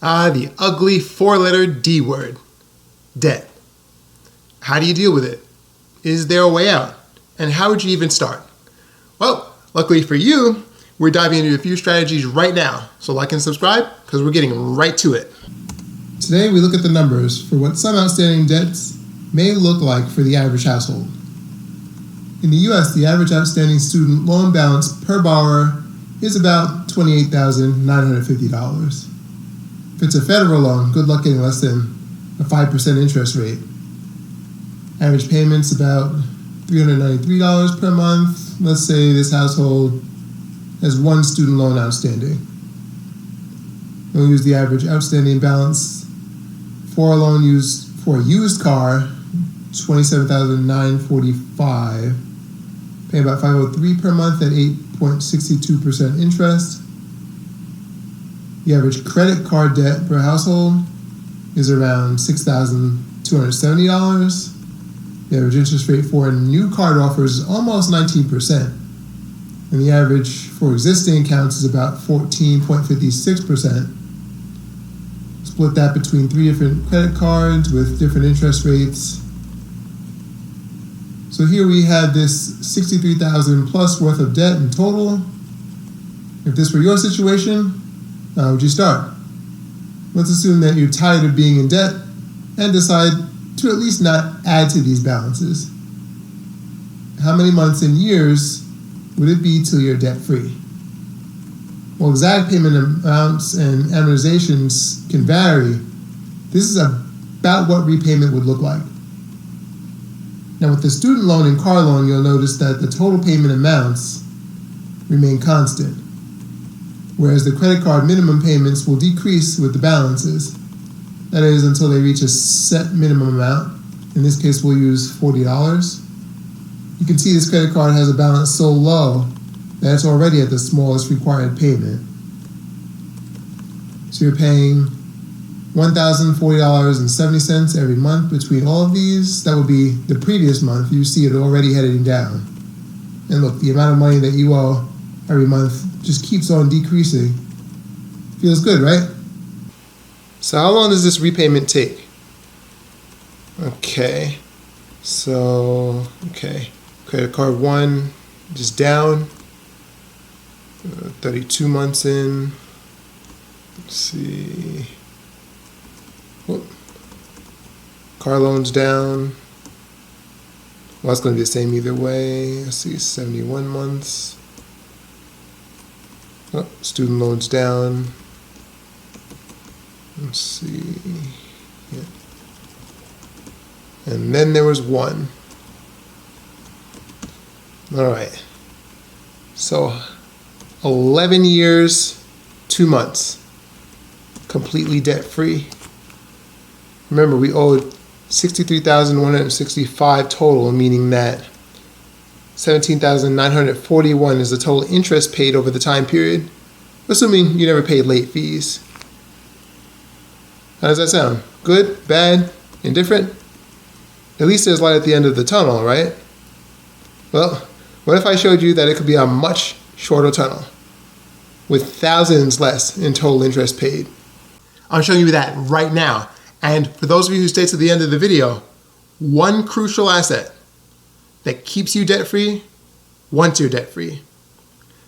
The ugly four-letter D word, debt. How do you deal with it? Is there a way out? And how would you even start? Well, luckily for you, we're diving into a few strategies right now. So like and subscribe, because we're getting right to it. Today we look at the numbers for what some outstanding debts may look like for the average household. In the U.S., the average outstanding student loan balance per borrower is about $28,950. If it's a federal loan, good luck getting less than a 5% interest rate. Average payments about $393 per month. Let's say this household has one student loan outstanding. We'll use the average outstanding balance for a loan used for a used car, $27,945. Pay about $503 per month at 8.62% interest. The average credit card debt per household is around $6,270. The average interest rate for new card offers is almost 19%. And the average for existing accounts is about 14.56%. Split that between 3 different credit cards with different interest rates. So here we have this $63,000 plus worth of debt in total. If this were your situation, how would you start? Let's assume that you're tired of being in debt and decide to at least not add to these balances. How many months and years would it be till you're debt-free? While exact payment amounts and amortizations can vary, this is about what repayment would look like. Now with the student loan and car loan, you'll notice that the total payment amounts remain constant, whereas the credit card minimum payments will decrease with the balances. That is, until they reach a set minimum amount. In this case, we'll use $40. You can see this credit card has a balance so low that it's already at the smallest required payment. So you're paying $1,040.70 every month between all of these. That would be the previous month. You see it already heading down. And look, the amount of money that you owe every month just keeps on decreasing. Feels good, right? So how long does this repayment take? Okay. Credit card 1 just down. 32 months in. Let's see. Whoop. Car loans down. Well, it's going to be the same either way. Let's see, 71 months. Oh, student loans down. Let's see. Yeah. And then there was 1. All right. So 11 years, 2 months. Completely debt-free. Remember, we owed $63,165 total, meaning that $17,941 is the total interest paid over the time period, assuming you never paid late fees. How does that sound? Good? Bad? Indifferent? At least there's light at the end of the tunnel, right? Well, what if I showed you that it could be a much shorter tunnel with thousands less in total interest paid? I'm showing you that right now. And for those of you who stay to the end of the video, one crucial asset that keeps you debt-free once you're debt-free.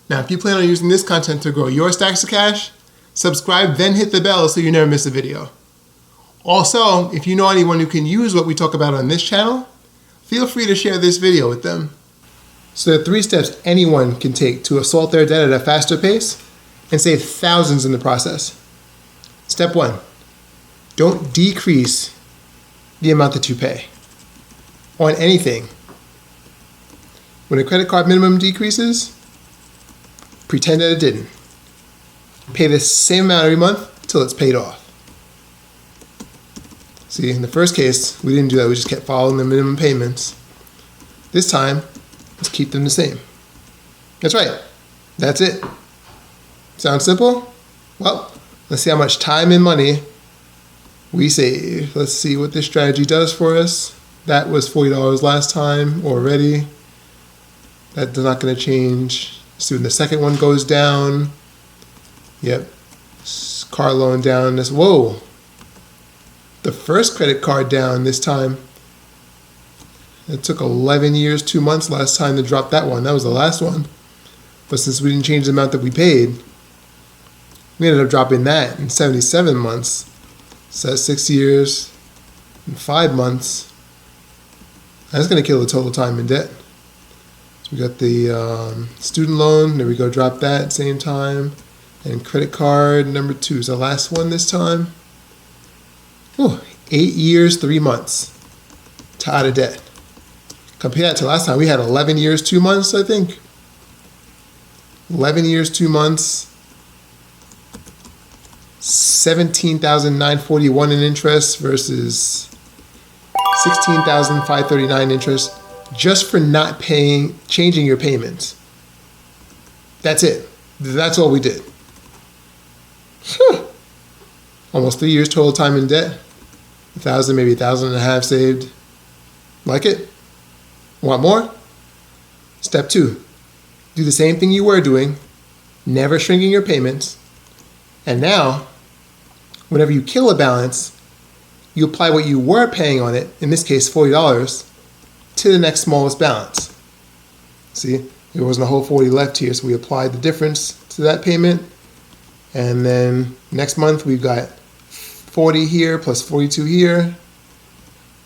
Now, if you plan on using this content to grow your stacks of cash, subscribe, then hit the bell so you never miss a video. Also, if you know anyone who can use what we talk about on this channel, feel free to share this video with them. So there are 3 steps anyone can take to assault their debt at a faster pace and save thousands in the process. Step 1, don't decrease the amount that you pay on anything. When a credit card minimum decreases, pretend that it didn't. Pay the same amount every month until it's paid off. See, in the first case, we didn't do that. We just kept following the minimum payments. This time, let's keep them the same. That's right. That's it. Sound simple? Well, let's see how much time and money we save. Let's see what this strategy does for us. That was $40 last time already. That's not going to change. So when the second one goes down, yep, car loan down this. Whoa. The first credit card down this time. It took 11 years, 2 months last time to drop that one. That was the last one. But since we didn't change the amount that we paid, we ended up dropping that in 77 months. So that's 6 years and 5 months. That's going to kill the total time in debt. So we got the student loan. There we go, drop that at the same time. And credit card number 2 is the last one this time. Oh, 8 years, 3 months to out of debt. Compare that to last time. We had 11 years, 2 months, I think. 11 years, 2 months. $17,941 in interest versus $16,539 interest just for not changing your payments. That's it. That's all we did. Almost 3 years total time in debt. 1,000, maybe 1,500 saved. Like it? Want more? Step 2. Do the same thing you were doing, never shrinking your payments. And now, whenever you kill a balance, you apply what you were paying on it, in this case $40, to the next smallest balance. See, there wasn't a whole 40 left here, so we applied the difference to that payment. And then next month we've got 40 here plus 42 here.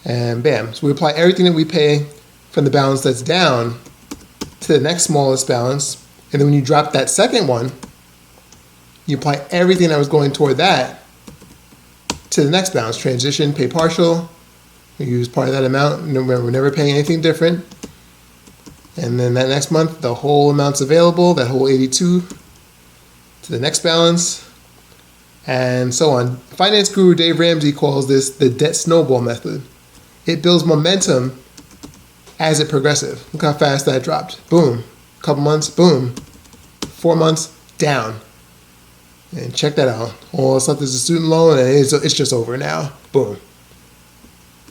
And bam. So we apply everything that we pay from the balance that's down to the next smallest balance. And then when you drop that second one, you apply everything that was going toward that to the next balance. Transition, pay partial. We use part of that amount. Remember, we're never paying anything different. And then that next month, the whole amount's available, that whole 82 to the next balance, and so on. Finance guru Dave Ramsey calls this the debt snowball method. It builds momentum as it progresses. Look how fast that dropped. Boom. Couple months, boom. 4 months, down. And check that out. All of a sudden there's a student loan and it's just over now. Boom.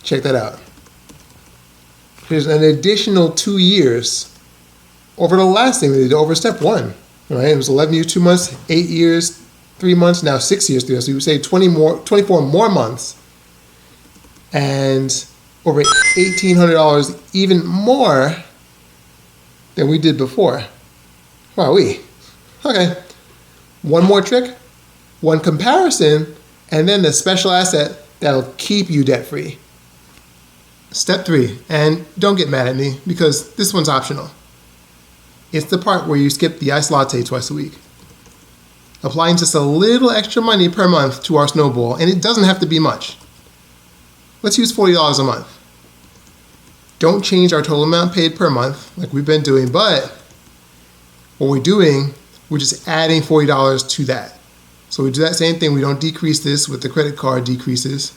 Check that out. Here's an additional 2 years over the last thing we did, over step 1. Right? It was 11 years, 2 months, 8 years, 3 months, now 6 years, 3 months. So you would say 24 more months. And over $1,800 even more than we did before. Wowee. Okay. One more trick, one comparison, and then the special asset that'll keep you debt-free. Step 3, and don't get mad at me because this one's optional. It's the part where you skip the iced latte twice a week. Applying just a little extra money per month to our snowball, and it doesn't have to be much. Let's use $40 a month. Don't change our total amount paid per month like we've been doing, but what we're doing, we're just adding $40 to that. So we do that same thing. We don't decrease this with the credit card decreases.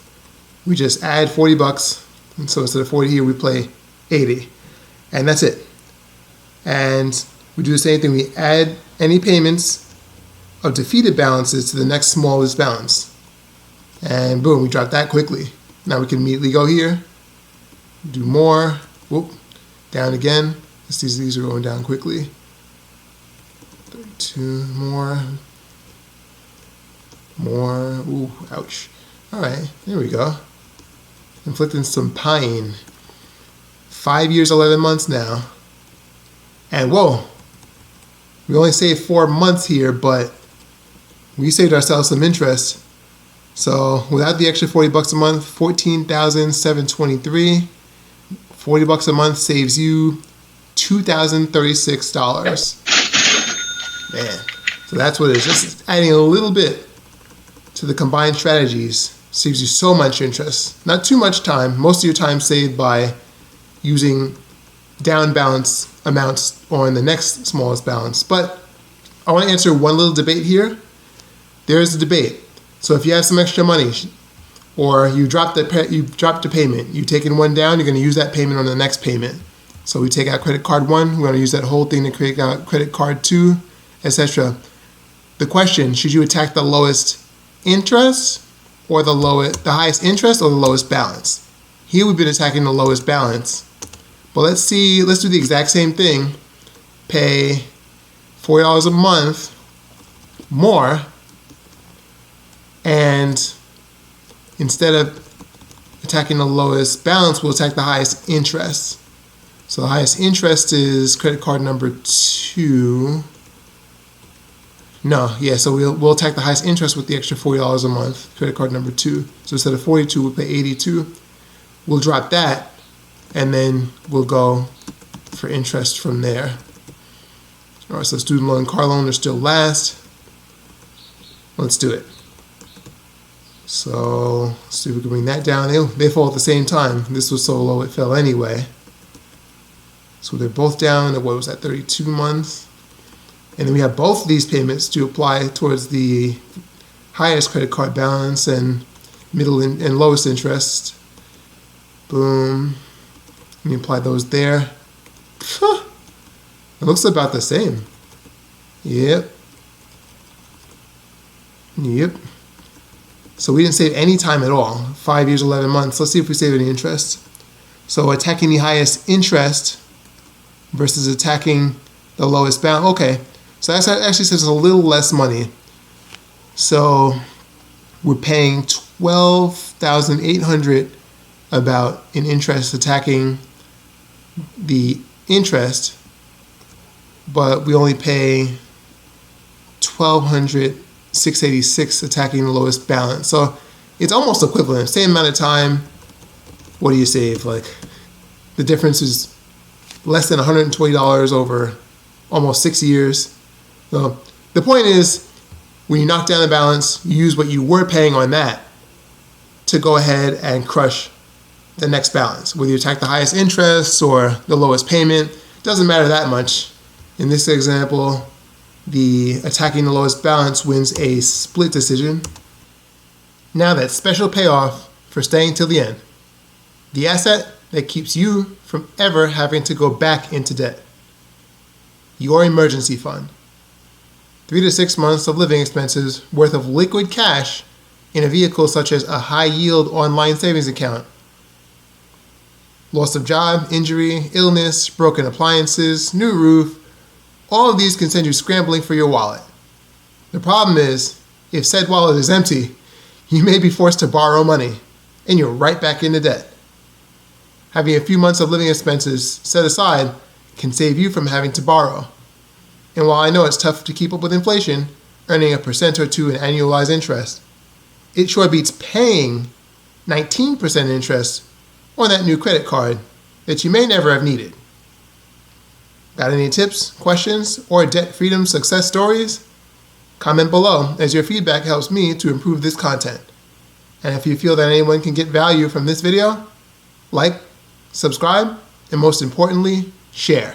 We just add $40, and so instead of 40 here, we play 80, and that's it. And we do the same thing. We add any payments of defeated balances to the next smallest balance. And boom, we drop that quickly. Now we can immediately go here, do more, whoop, down again. These are going down quickly. 32 more, ooh, ouch. All right, there we go. Inflicting some pain. 5 years, 11 months now. And whoa, we only saved 4 months here, but we saved ourselves some interest. So without the extra $40 a month, $14,723. $40 a month saves you $2,036. Man, so that's what it is. Just adding a little bit to the combined strategies saves you so much interest. Not too much time. Most of your time saved by using down balance amounts on the next smallest balance. But I want to answer one little debate here. There is a debate. So if you have some extra money, or you dropped a payment, you've taken one down, you're going to use that payment on the next payment. So we take out credit card 1, we're going to use that whole thing to create out credit card 2, etc. The question, should you attack the lowest interest or the highest interest or the lowest balance? Here we've been attacking the lowest balance. But let's do the exact same thing. Pay $40 a month more And instead of attacking the lowest balance, we'll attack the highest interest. So the highest interest is credit card number 2. No, yeah, so we'll attack the highest interest with the extra $40 a month, credit card number 2. So instead of 42, we'll pay 82. We'll drop that, and then we'll go for interest from there. All right, so student loan and car loan are still last. Let's do it. So let's see if we can bring that down. They fall at the same time. This was so low it fell anyway. So they're both down at, what was that, 32 months? And then we have both of these payments to apply towards the highest credit card balance and middle and lowest interest. Boom. Let me apply those there. It looks about the same. Yep. So we didn't save any time at all. 5 years, 11 months. Let's see if we save any interest. So attacking the highest interest versus attacking the lowest balance. Okay, so that actually saves a little less money. So we're paying $12,800 about in interest attacking the interest, but we only pay $1,200,686 attacking the lowest balance. So it's almost equivalent. Same amount of time. What do you save? Like, the difference is less than $120 over almost 6 years. So the point is, when you knock down the balance, you use what you were paying on that to go ahead and crush the next balance. Whether you attack the highest interest or the lowest payment, doesn't matter that much. In this example, the attacking the lowest balance wins a split decision. Now that special payoff for staying till the end. The asset that keeps you from ever having to go back into debt. Your emergency fund. 3 to 6 months of living expenses worth of liquid cash in a vehicle such as a high-yield online savings account. Loss of job, injury, illness, broken appliances, new roof, all of these can send you scrambling for your wallet. The problem is, if said wallet is empty, you may be forced to borrow money, and you're right back into debt. Having a few months of living expenses set aside can save you from having to borrow. And while I know it's tough to keep up with inflation, earning 1% or 2% in annualized interest, it sure beats paying 19% interest on that new credit card that you may never have needed. Got any tips, questions, or debt freedom success stories? Comment below, as your feedback helps me to improve this content. And if you feel that anyone can get value from this video, like, subscribe, and most importantly, share.